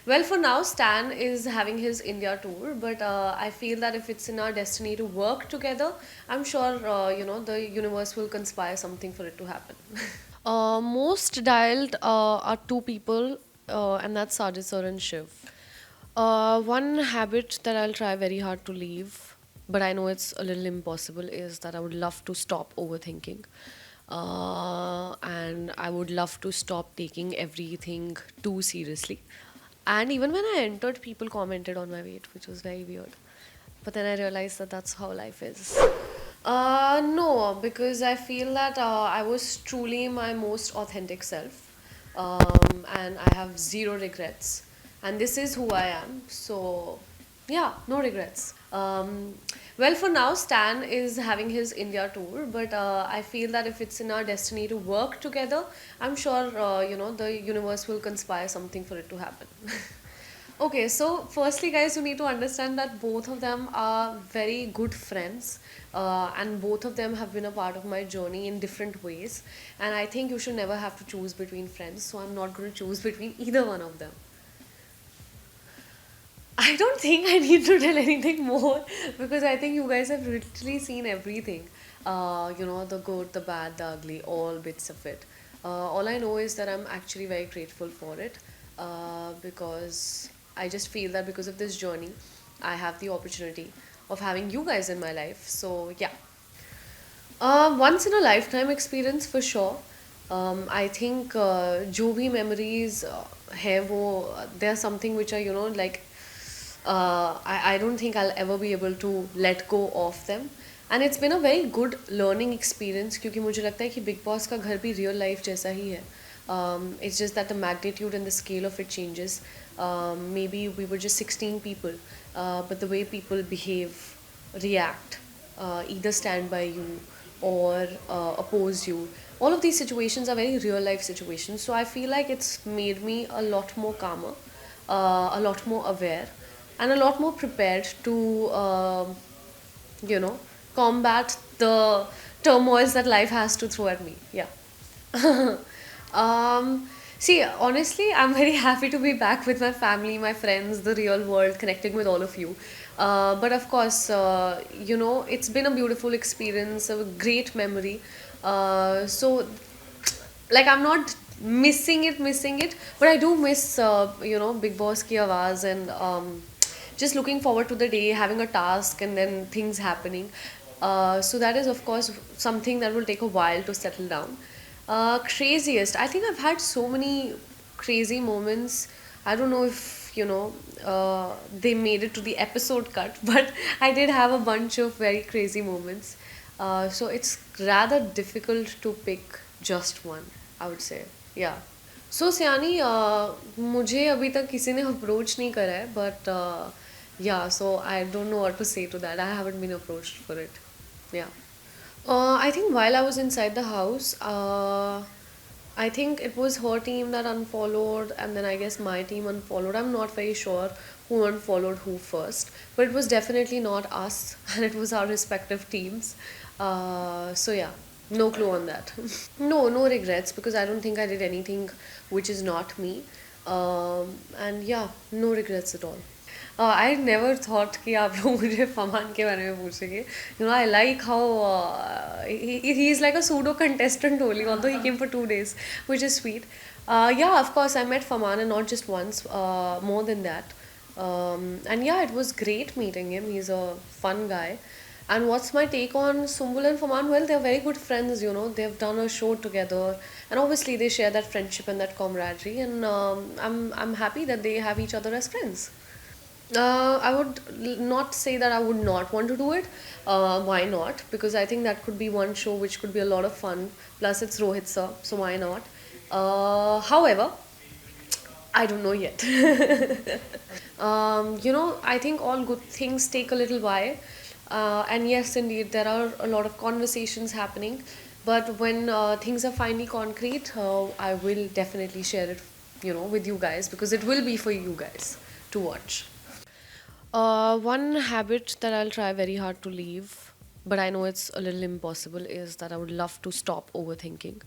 Well, for now, Stan is having his India tour, but I feel that if it's in our destiny to work together, I'm sure the universe will conspire something for it to happen. Most dialed are two people, and that's Sajid sir and Shiv. One habit that I'll try very hard to leave, but I know it's a little impossible, is that I would love to stop overthinking. And I would love to stop taking everything too seriously. And even when I entered, people commented on my weight, which was very weird. But then I realized that that's how life is. No, because I feel that I was truly my most authentic self, and I have zero regrets. And this is who I am. So, yeah, no regrets. Well, for now, Stan is having his India tour, but I feel that if it's in our destiny to work together, I'm sure the universe will conspire something for it to happen. Okay, so firstly, guys, you need to understand that both of them are very good friends, and both of them have been a part of my journey in different ways. And I think you should never have to choose between friends, so I'm not going to choose between either one of them. I don't think I need to tell anything more because I think you guys have literally seen everything. The good, the bad, the ugly, all bits of it. All I know is that I'm actually very grateful for it because I just feel that because of this journey, I have the opportunity of having you guys in my life. So, yeah. Once in a lifetime experience for sure. I think जो भी memories है वो they are something which are like I don't think I'll ever be able to let go of them. And it's been a very good learning experience क्योंकि मुझे लगता है कि Bigg Boss का घर भी real life जैसा ही है. It's just that the magnitude and the scale of it changes. Maybe we were just 16 people, but the way people behave, react, either stand by you or oppose you. All of these situations are very real life situations. So I feel like it's made me a lot more calmer, a lot more aware, and a lot more prepared to, you know, combat the turmoils that life has to throw at me. Yeah. See, honestly, I'm very happy to be back with my family, my friends, the real world, connecting with all of you. But of course, it's been a beautiful experience, a great memory. So, like, I'm not missing it, but I do miss, Big Boss ki awaaz and just looking forward to the day, having a task, and then things happening. So that is, of course, something that will take a while to settle down. Craziest. I think I've had so many crazy moments. I don't know if, they made it to the episode cut, but I did have a bunch of very crazy moments. So it's rather difficult to pick just one, I would say. Yeah. So सियानी मुझे अभी तक किसी ने approach नहीं करा है but yeah so I don't know what to say to that I haven't been approached for it yeah I think while I was inside the house, I think it was her team that unfollowed, and then I guess my team unfollowed. I'm not very sure who unfollowed who first, but it was definitely not us, and it was our respective teams. So yeah, no clue on that. No, no regrets because I don't think I did anything which is not me. And yeah, no regrets at all. I never thought कि आप लोग मुझे फमान के बारे में पूछेंगे. I like how he's like a pseudo contestant only, although he came for 2 days, which is sweet. Yeah, of course, I met Faman and not just once, more than that. And yeah, it was great meeting him. He's a fun guy. And what's my take on Sumbul and Faman? Well, they're very good friends, They've done a show together. And obviously, they share that friendship and that camaraderie. And I'm happy that they have each other as friends. I would not say that I would not want to do it. Why not? Because I think that could be one show which could be a lot of fun. Plus, it's Rohit sir, so why not? However, I don't know yet. I think all good things take a little while. And yes, indeed, there are a lot of conversations happening. But when things are finally concrete, I will definitely share it, with you guys because it will be for you guys to watch. One habit that I'll try very hard to leave, but I know it's a little impossible, is that I would love to stop overthinking.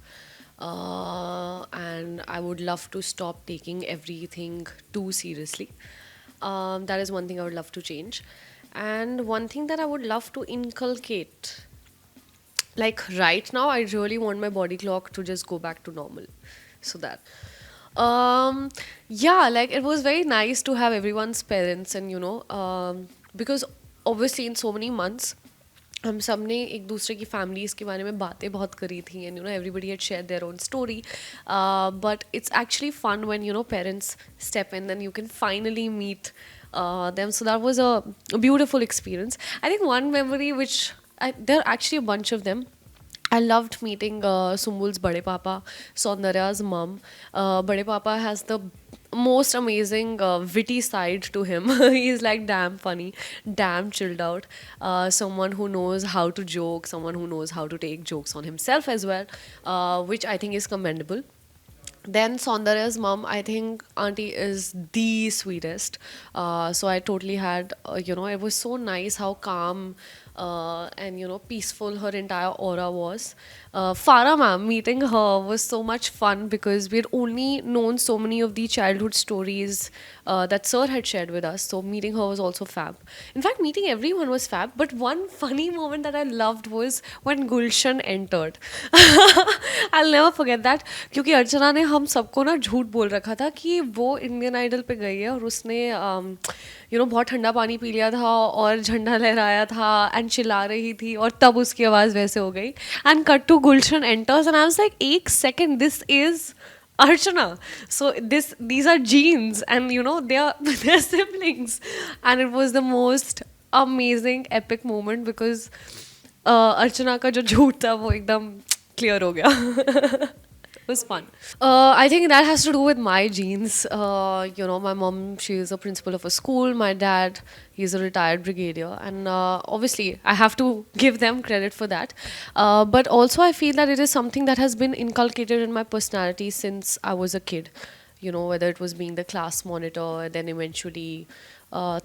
and I would love to stop taking everything too seriously. That is one thing I would love to change. And one thing that I would love to inculcate, like right now, I really want my body clock to just go back to normal. So that. Um, yeah, like it was very nice to have everyone's parents, and because obviously in so many months हम सब ने एक दूसरे की families के बारे में बातें बहुत करी थी, and everybody had share their own story, but it's actually fun when parents step in, then you can finally meet them. So that was a beautiful experience. I think one memory which there are actually a bunch of them. I loved meeting Sumbul's Bade Papa, Saundarya's mom. Bade Papa has the most amazing witty side to him. He's like damn funny, damn chilled out. Someone who knows how to joke, someone who knows how to take jokes on himself as well, which I think is commendable. Then Saundarya's mom, I think auntie is the sweetest. So I totally had, it was so nice how calm and peaceful her entire aura was. Farah ma'am, meeting her was so much fun because we had only known so many of the childhood stories that sir had shared with us. So meeting her was also fab. In fact, meeting everyone was fab. But one funny moment that I loved was when Gulshan entered. I'll never forget that, क्योंकि अर्चना ने हम सबको ना झूठ बोल रखा था कि वो इंडियन आइडल पे गई है और उसने बहुत ठंडा पानी पी लिया था और झंडा लहराया था एंड चिल्ला रही थी और तब उसकी आवाज़ वैसे हो गई. And cut to Gulshan enters and I was like एक second, this is Archana. So these are genes, and they're siblings, and it was the most amazing epic moment because Archana का जो झूठ था वो एकदम clear हो गया. It was fun. I think that has to do with my genes. My mom, she is a principal of a school. My dad, he's a retired brigadier. And obviously, I have to give them credit for that. But also, I feel that it is something that has been inculcated in my personality since I was a kid. Whether it was being the class monitor, then eventually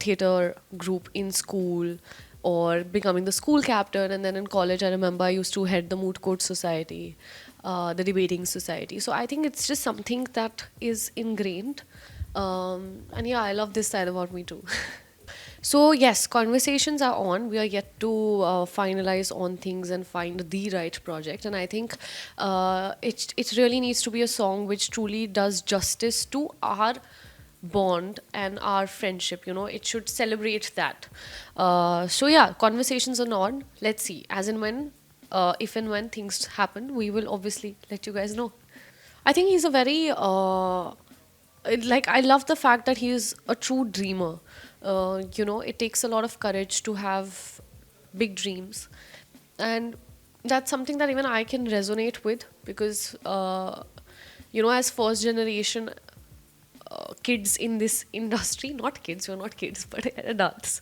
theater group in school, or becoming the school captain. And then in college, I remember I used to head the Moot Court Society, the debating society. So I think it's just something that is ingrained. And yeah, I love this side about me too. So yes, conversations are on. We are yet to finalize on things and find the right project. And I think it really needs to be a song which truly does justice to our bond and our friendship. It should celebrate that. So yeah, conversations are on. Let's see. As and when, if and when things happen, we will obviously let you guys know. I think he's a very I love the fact that he is a true dreamer. It takes a lot of courage to have big dreams, and that's something that even I can resonate with because as first generation kids in this industry, not kids, you're not kids, but adults,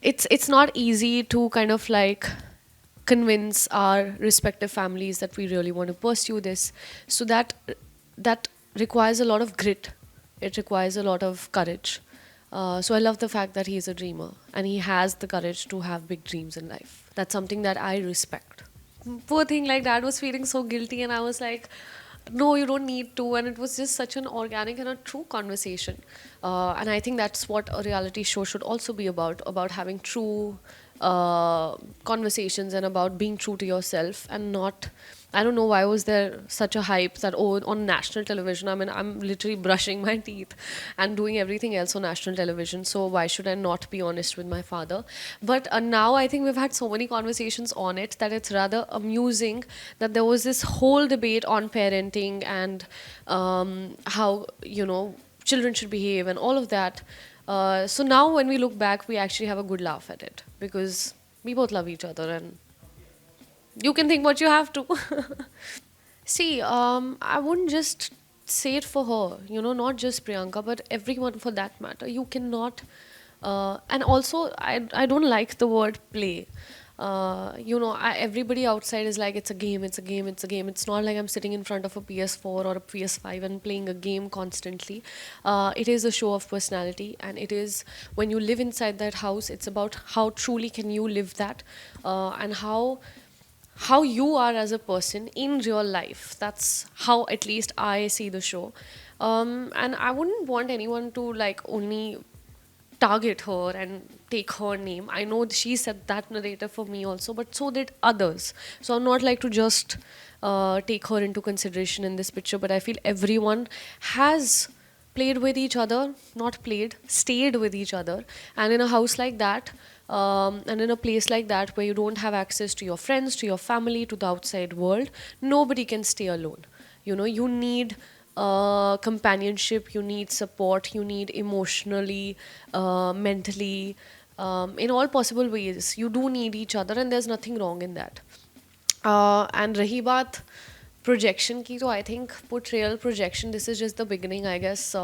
it's not easy to kind of like convince our respective families that we really want to pursue this. So that requires a lot of grit. It requires a lot of courage. So I love the fact that he's a dreamer and he has the courage to have big dreams in life. That's something that I respect. Poor thing, like dad was feeling so guilty and I was like, no, you don't need to. And it was just such an organic and a true conversation. And I think that's what a reality show should also be about having true conversations and about being true to yourself and not. I don't know why was there such a hype that on national television, I mean, I'm literally brushing my teeth and doing everything else on national television, so why should I not be honest with my father? But now I think we've had so many conversations on it that it's rather amusing that there was this whole debate on parenting and how children should behave and all of that. So now when we look back, we actually have a good laugh at it because we both love each other and you can think what you have to. See, I wouldn't just say it for her, not just Priyanka, but everyone for that matter. You cannot, and also I don't like the word play. Everybody outside is like, it's a game, it's a game, it's a game. It's not like I'm sitting in front of a PS4 or a PS5 and playing a game constantly. It is a show of personality, and it is when you live inside that house, it's about how truly can you live that, and how how you are as a person in real life. That's how at least I see the show. And I wouldn't want anyone to like only target her and take her name. I know she set that narrative for me also, but so did others. So I'm not like to just take her into consideration in this picture, but I feel everyone has played with each other, not played, stayed with each other. And in a house like that, and in a place like that where you don't have access to your friends, to your family, to the outside world, nobody can stay alone. You know, you need companionship, you need support, you need emotionally, mentally, in all possible ways. You do need each other, and there's nothing wrong in that. And rahi baat projection ki, to I think portrayal projection, this is just the beginning, I guess.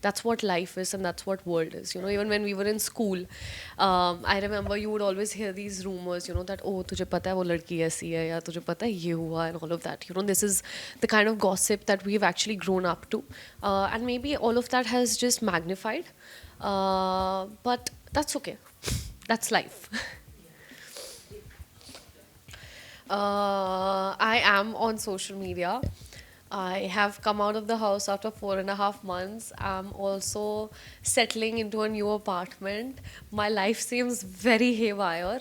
That's what life is and that's what world is. You know, even when we were in school, I remember you would always hear these rumors, you know, that, oh, tujhe pata hai wo ladki aisi hai, ya tujhe pata hai ye hua, and all of that. You know, this is the kind of gossip that we've actually grown up to. And maybe all of that has just magnified. But that's okay. That's life. I am on social media. I have come out of the house after 4.5 months. I'm also settling into a new apartment. My life seems very haywire,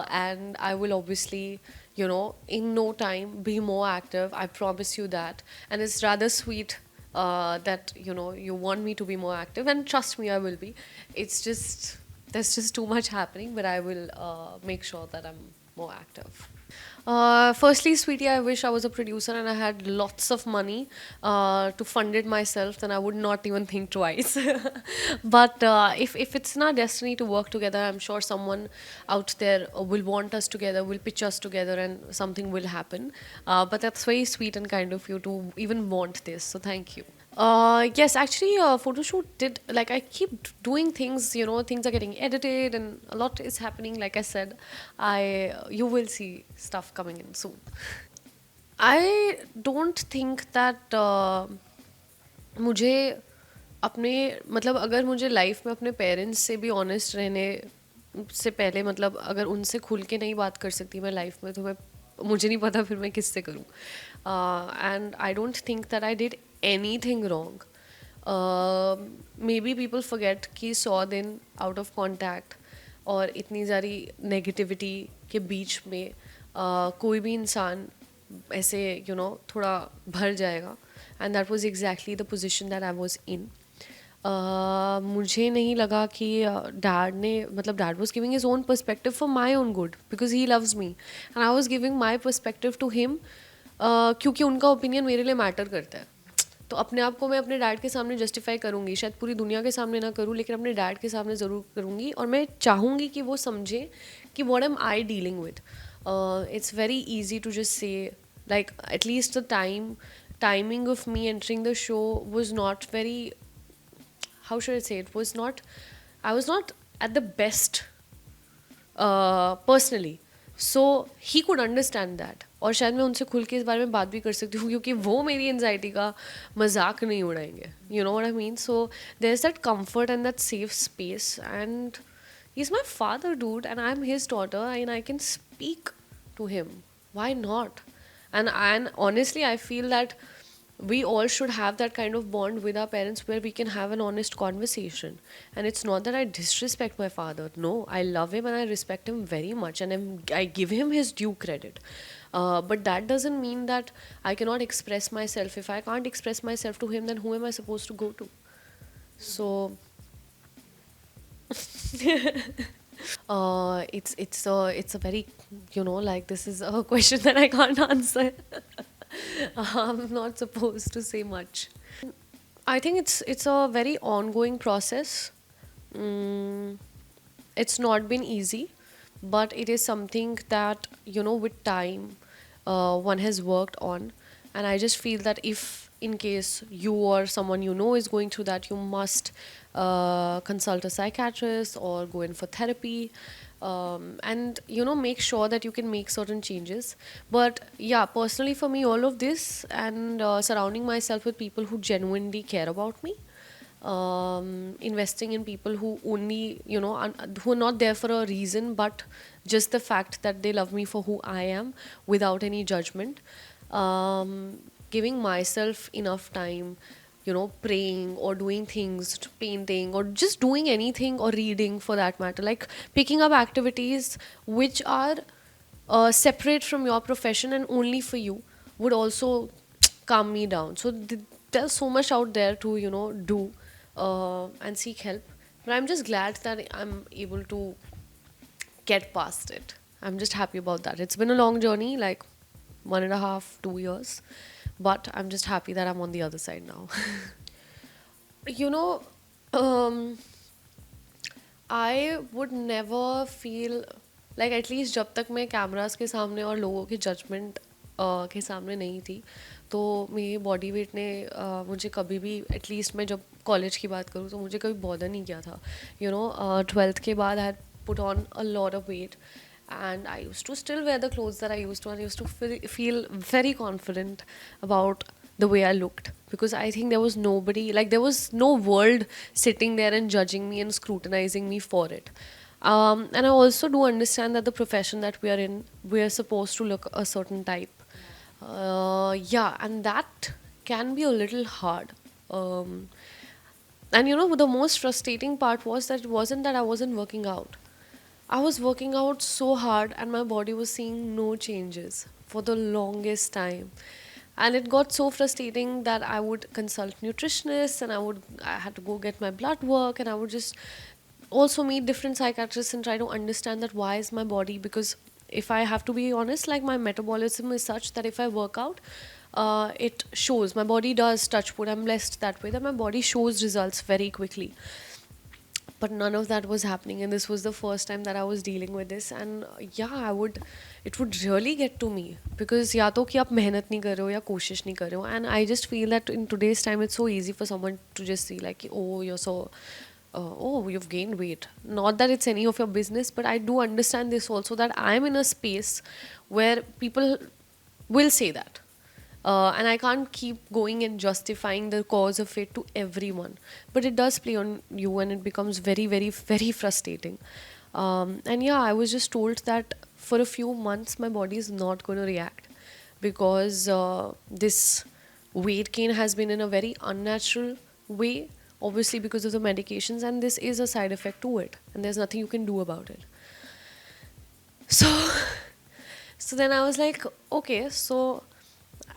and I will obviously, you know, in no time be more active. I promise you that. And it's rather sweet that, you know, you want me to be more active, and trust me, I will be. It's just, there's just too much happening, but I will make sure that I'm more active. Firstly, sweetie, I wish I was a producer and I had lots of money to fund it myself. Then I would not even think twice. But if it's in our destiny to work together, I'm sure someone out there will want us together, will pitch us together, and something will happen. But that's very sweet and kind of you to even want this. So thank you. Yes, actually, photo shoot did, like, I keep doing things, you know, things are getting edited and a lot is happening. Like I said, you will see stuff coming in soon. I don't think that मुझे अपने, मतलब अगर मुझे life में अपने parents से भी honest रहने से पहले, मतलब अगर उनसे खुल के नहीं बात कर सकती मैं लाइफ में, तो मैं, मुझे नहीं पता फिर मैं किससे करूँ. And I don't think that I did any thing wrong. May be people forget कि 100 दिन आउट ऑफ कॉन्टैक्ट और इतनी सारी नेगेटिविटी के बीच में कोई भी इंसान ऐसे, यू नो, थोड़ा भर जाएगा. And that was exactly the position that I was in. मुझे नहीं लगा कि डैड ने, मतलब dad was giving his own perspective for my own good because he loves me and I was giving my perspective to him, क्योंकि उनका opinion मेरे लिए मैटर करता है. तो अपने आप को मैं अपने डैड के सामने जस्टिफाई करूँगी, शायद पूरी दुनिया के सामने ना करूँ, लेकिन अपने डैड के सामने ज़रूर करूँगी. और मैं चाहूँगी कि वो समझे कि what am I dealing with. It's very easy to just say, like, at least the timing of me entering the show was not very, how should I say, it was not, I was not at the best personally, so he could understand that. और शायद मैं उनसे खुल के इस बारे में बात भी कर सकती हूँ क्योंकि वो मेरी एनजाइटी का मजाक नहीं उड़ाएंगे. You know what I mean? So there's that comfort and that safe space, and he's my father, dude, and I'm his daughter, and I can speak to him. Why not? And honestly, I feel that we all should have that kind of bond with our parents where we can have an honest conversation. And it's not that I disrespect my father. No, I love him and I respect him very much, and I give him his due credit. But that doesn't mean that I cannot express myself. If I can't express myself to him, then who am I supposed to go to? So it's a very, you know, like, this is a question that I can't answer. I'm not supposed to say much. I think it's a very ongoing process. Mm, it's not been easy, but it is something that, you know, with time, one has worked on. And I just feel that if in case you or someone you know is going through that, you must consult a psychiatrist or go in for therapy, and, you know, make sure that you can make certain changes. But yeah, personally for me, all of this and surrounding myself with people who genuinely care about me, investing in people who only, who are not there for a reason, but just the fact that they love me for who I am without any judgment. Giving myself enough time, praying or doing things, painting or just doing anything or reading for that matter, like picking up activities which are separate from your profession and only for you would also calm me down. So there's so much out there to do and seek help. But I'm just glad that I'm able to get past it. I'm just happy about that. It's been a long journey, like 1.5, 2 years, but I'm just happy that I'm on the other side now. you know, um, I would never feel like, at least जब तक मैं cameras के सामने और लोगों के judgement के सामने नहीं थी, तो मेरी बॉडी वेट ने मुझे कभी भी, एटलीस्ट मैं जब कॉलेज की बात करूँ तो मुझे कभी बॉदर नहीं किया था. 12th के बाद आई had put on a lot of weight, and I used to still wear the clothes that I used to, and I used to feel very confident about the way I looked, because I think there was nobody, like there was no world sitting there and judging me and scrutinizing me for it. And I also do understand that the profession that we are in, we are supposed to look a certain type. Yeah, and that can be a little hard. Um, and the most frustrating part was that it wasn't that I wasn't working out. I was working out so hard and my body was seeing no changes for the longest time. And it got so frustrating that I would consult nutritionists, and I had to go get my blood work, and I would just also meet different psychiatrists and try to understand that why is my body, because if I have to be honest, like my metabolism is such that if I work out, it shows. My body does, touch wood, I'm blessed that way, that my body shows results very quickly. But none of that was happening, and this was the first time that I was dealing with this. And yeah, it would really get to me, because या तो कि आप मेहनत नहीं कर रहे हो या कोशिश नहीं कर रहे हो. And I just feel that in today's time it's so easy for someone to just see like, oh, you're so oh, you've gained weight. Not that it's any of your business, but I do understand this also, that I'm in a space where people will say that. And I can't keep going and justifying the cause of it to everyone. But it does play on you, and it becomes very, very, very frustrating. And yeah, I was just told that for a few months my body is not going to react, because this weight gain has been in a very unnatural way, obviously because of the medications, and this is a side effect to it, and there's nothing you can do about it. So, so then I was like, okay, so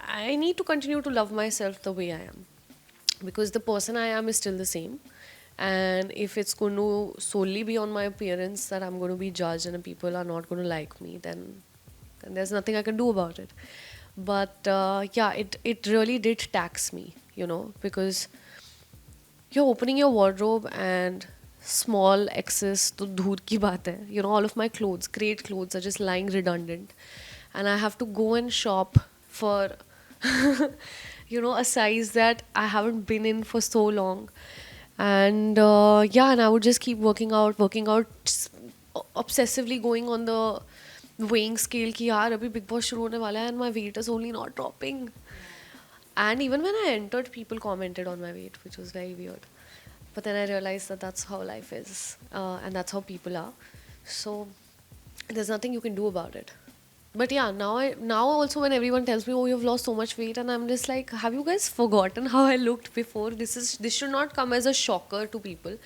I need to continue to love myself the way I am, because the person I am is still the same. And if it's going to solely be on my appearance that I'm going to be judged and people are not going to like me, then there's nothing I can do about it. But yeah, it really did tax me, because you're opening your wardrobe and small excess to dhoor ki baat hai. All of my clothes, great clothes, are just lying redundant, and I have to go and shop for a size that I haven't been in for so long. And yeah, and I would just keep working out, obsessively going on the weighing scale ki yaar abhi Bigg Boss shuru hone wala hai and my weight is only not dropping. And even when I entered, people commented on my weight, which was very weird. But then I realized that that's how life is, and that's how people are. So there's nothing you can do about it. But yeah, now also when everyone tells me, oh, you've lost so much weight, and I'm just like, have you guys forgotten how I looked before? This should not come as a shocker to people. Yeah.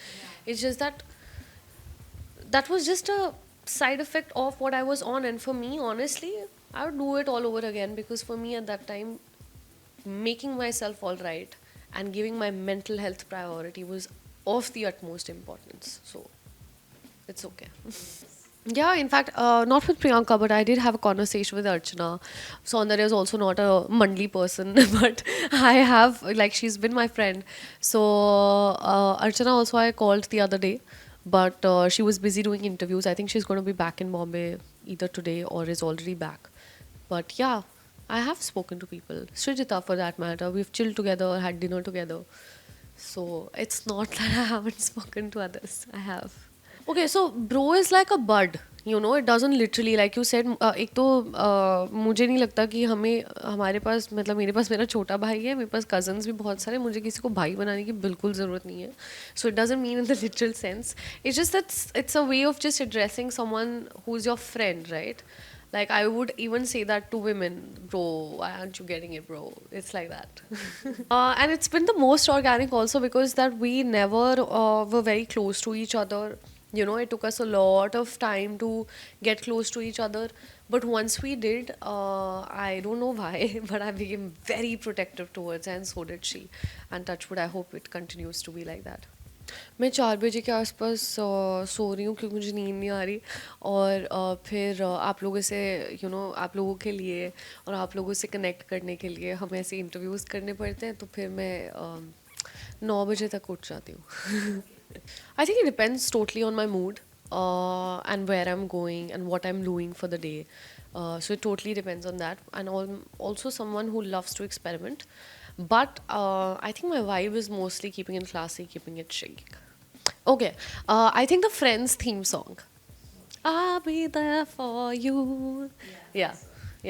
It's just that was just a side effect of what I was on, and for me, honestly, I would do it all over again, because for me at that time, making myself all right and giving my mental health priority was of the utmost importance. So it's okay. Yeah, in fact, not with Priyanka, but I did have a conversation with Archana. Saundarya is also not a Mandali person, but I have, like, she's been my friend. So, Archana also I called the other day, but she was busy doing interviews. I think she's going to be back in Bombay either today or is already back. But yeah, I have spoken to people. Srijita, for that matter. We've chilled together, had dinner together. So, it's not that I haven't spoken to others. I have. Okay, so bro is like a bud, you know it doesn't literally like you said एक तो मुझे नहीं लगता कि हमें हमारे पास मतलब मेरे पास मेरा छोटा भाई है, मेरे पास कजन्स भी बहुत सारे, मुझे किसी को भाई बनाने की बिल्कुल ज़रूरत नहीं है. So it doesn't mean in the literal sense. It's just that it's a way of just addressing someone who is your friend, right? Like I would even say that to women, bro, why aren't you getting it, bro? It's like that. And it's been the most organic also because that we never were very close to each other. You know, it took us a lot of time to get close to each other. But once we did, I don't know why, but I became very protective towards her, and so did she. And touch wood, I hope it continues to be like that. मैं 4 बजे के आसपास सो रही हूँ क्योंकि मुझे नींद नहीं आ रही. और फिर आप लोगों से आप लोगों के लिए और आप लोगों से कनेक्ट करने के लिए हमें ऐसे इंटरव्यूज़ करने पड़ते हैं, तो फिर मैं 9 बजे तक उठ जाती हूँ. I think it depends totally on my mood and where I'm going and what I'm doing for the day. So it totally depends on that. And also someone who loves to experiment. But I think my vibe is mostly keeping it classy, keeping it chic. Okay, I think the Friends theme song. I'll be there for you. Yeah,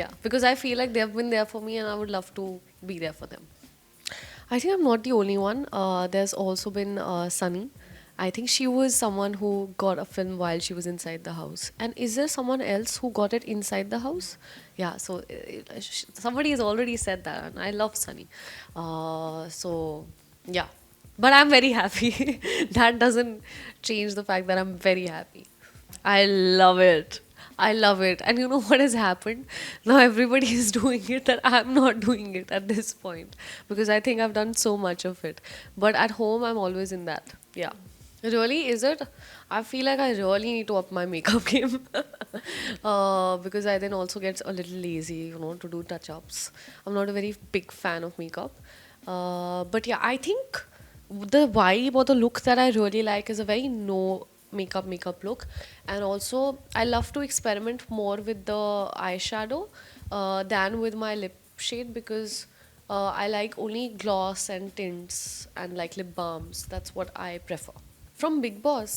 yeah. Because I feel like they've been there for me and I would love to be there for them. I think I'm not the only one. There's also been Sunny. I think she was someone who got a film while she was inside the house. And is there someone else who got it inside the house? Yeah, so somebody has already said that, and I love Sunny. So, yeah. But I'm very happy. That doesn't change the fact that I'm very happy. I love it. I love it. And you know what has happened? Now everybody is doing it, and I'm not doing it at this point because I think I've done so much of it. But at home, I'm always in that. Yeah. Really? Is it? I feel like I really need to up my makeup game because I then also get a little lazy, to do touch ups. I'm not a very big fan of makeup. But yeah, I think the vibe or the look that I really like is a very no makeup look. And also, I love to experiment more with the eyeshadow than with my lip shade because I like only gloss and tints and like lip balms. That's what I prefer. From Bigg Boss,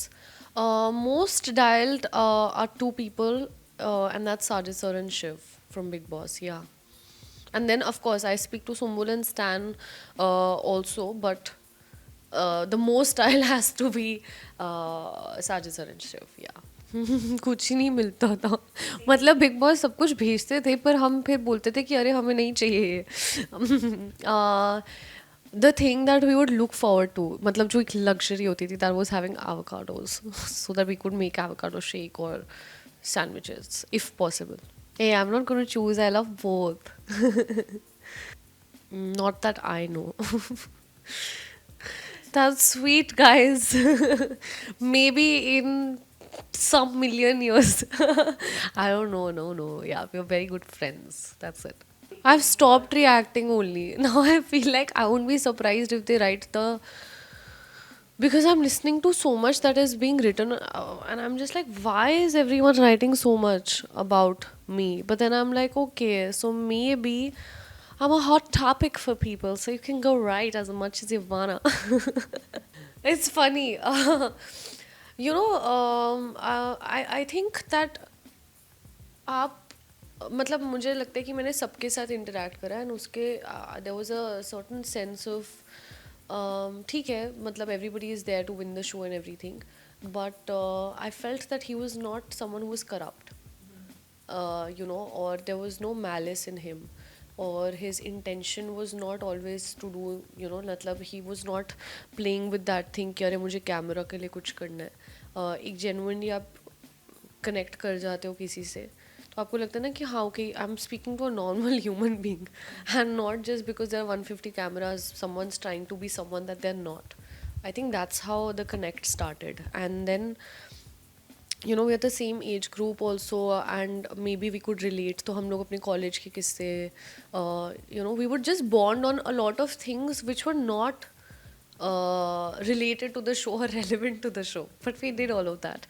most dialed are two people, and that's Sajid Sir and Shiv from Bigg Boss. Yeah, and then of course I speak to Sumbul and Stan also, but the most dialed has to be Sajid Sir and Shiv. Yeah. कुछ ही नहीं मिलता था. मतलब big boss सब कुछ भेजते थे पर हम फिर बोलते थे कि अरे हमें नहीं चाहिए ये. The thing that we would look forward to, मतलब जो एक luxury होती थी, that was having avocados so that we could make avocado shake or sandwiches if possible. Hey, I'm not going to choose. I love both. Not that I know. That's sweet, guys. Maybe in some million years. I don't know. No. Yeah, we're very good friends. That's it. I've stopped reacting only. Now I feel like I won't be surprised if they write the. Because I'm listening to so much that is being written, and I'm just like, why is everyone writing so much about me? But then I'm like, okay, so maybe I'm a hot topic for people, so you can go write as much as you wanna. It's funny. I think that आप मतलब मुझे लगता है कि मैंने सबके साथ interact करा एंड उसके there was a certain sense of ठीक है मतलब everybody is there to win the show and everything but I felt that he was not someone who was corrupt or there was no malice in him or his intention was not always to do मतलब he was not playing with that thing कि अरे मुझे camera के लिए कुछ करना है. एक जेन्युइनली आप कनेक्ट कर जाते हो किसी से तो आपको लगता है ना कि हाँ okay I am speaking to a normal human being and not just because there are 150 cameras someone's trying to be someone that they are not. I think that's how the connect started and then we are the same age group also and maybe we could relate तो हम लोग अपने college के किस्से we would just bond on a lot of things which were not related to the show or relevant to the show but we did all of that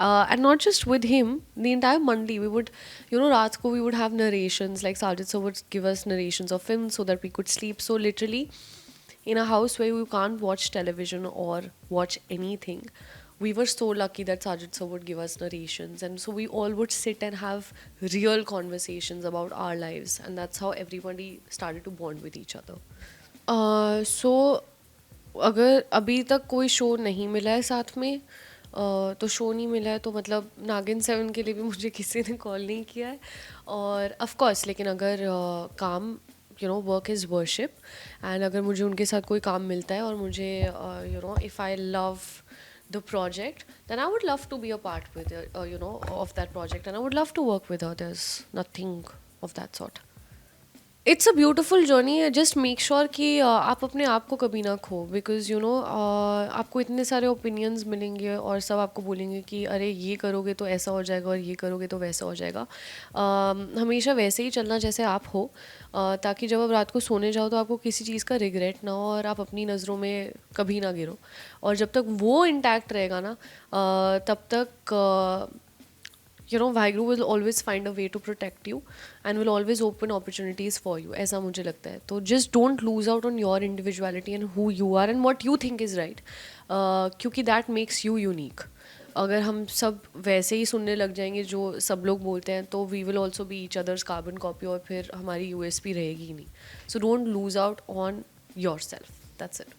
and not just with him the entire Monday we would रात को we would have narrations like Sajid sir would give us narrations of films so that we could sleep. So literally in a house where you can't watch television or watch anything we were so lucky that Sajid sir would give us narrations, and so we all would sit and have real conversations about our lives, and that's how everybody started to bond with each other. So अगर अभी तक कोई show नहीं मिला है साथ में, तो शो नहीं मिला है तो मतलब नागिन 7 के लिए भी मुझे किसी ने कॉल नहीं किया है. और ऑफ कोर्स लेकिन अगर काम वर्क इज़ वर्शिप, एंड अगर मुझे उनके साथ कोई काम मिलता है और मुझे if I love the project, then I would love to be a part with it, of that project, and I would love to work with her. There's nothing of that sort. It's a beautiful journey. Just make sure कि आप अपने आप को कभी ना खो, because आपको इतने सारे ओपिनियंस मिलेंगे और सब आपको बोलेंगे कि अरे ये करोगे तो ऐसा हो जाएगा और ये करोगे तो वैसा हो जाएगा. हमेशा वैसे ही चलना जैसे आप हो, ताकि जब आप रात को सोने जाओ तो आपको किसी चीज़ का रिग्रेट ना हो और आप अपनी नज़रों में कभी ना गिरो. और जब तक वो इंटैक्ट रहेगा ना, तब तक Vaheguru will always find a way to protect you and will always open opportunities for you. ऐसा मुझे लगता है. तो just don't lose out on your individuality and who you are and what you think is right. क्योंकि that makes you unique. अगर हम सब वैसे ही सुनने लग जाएंगे जो सब लोग बोलते हैं, तो we will also be each other's carbon copy और फिर हमारी USP रहेगी ही नहीं. So don't lose out on yourself. That's it.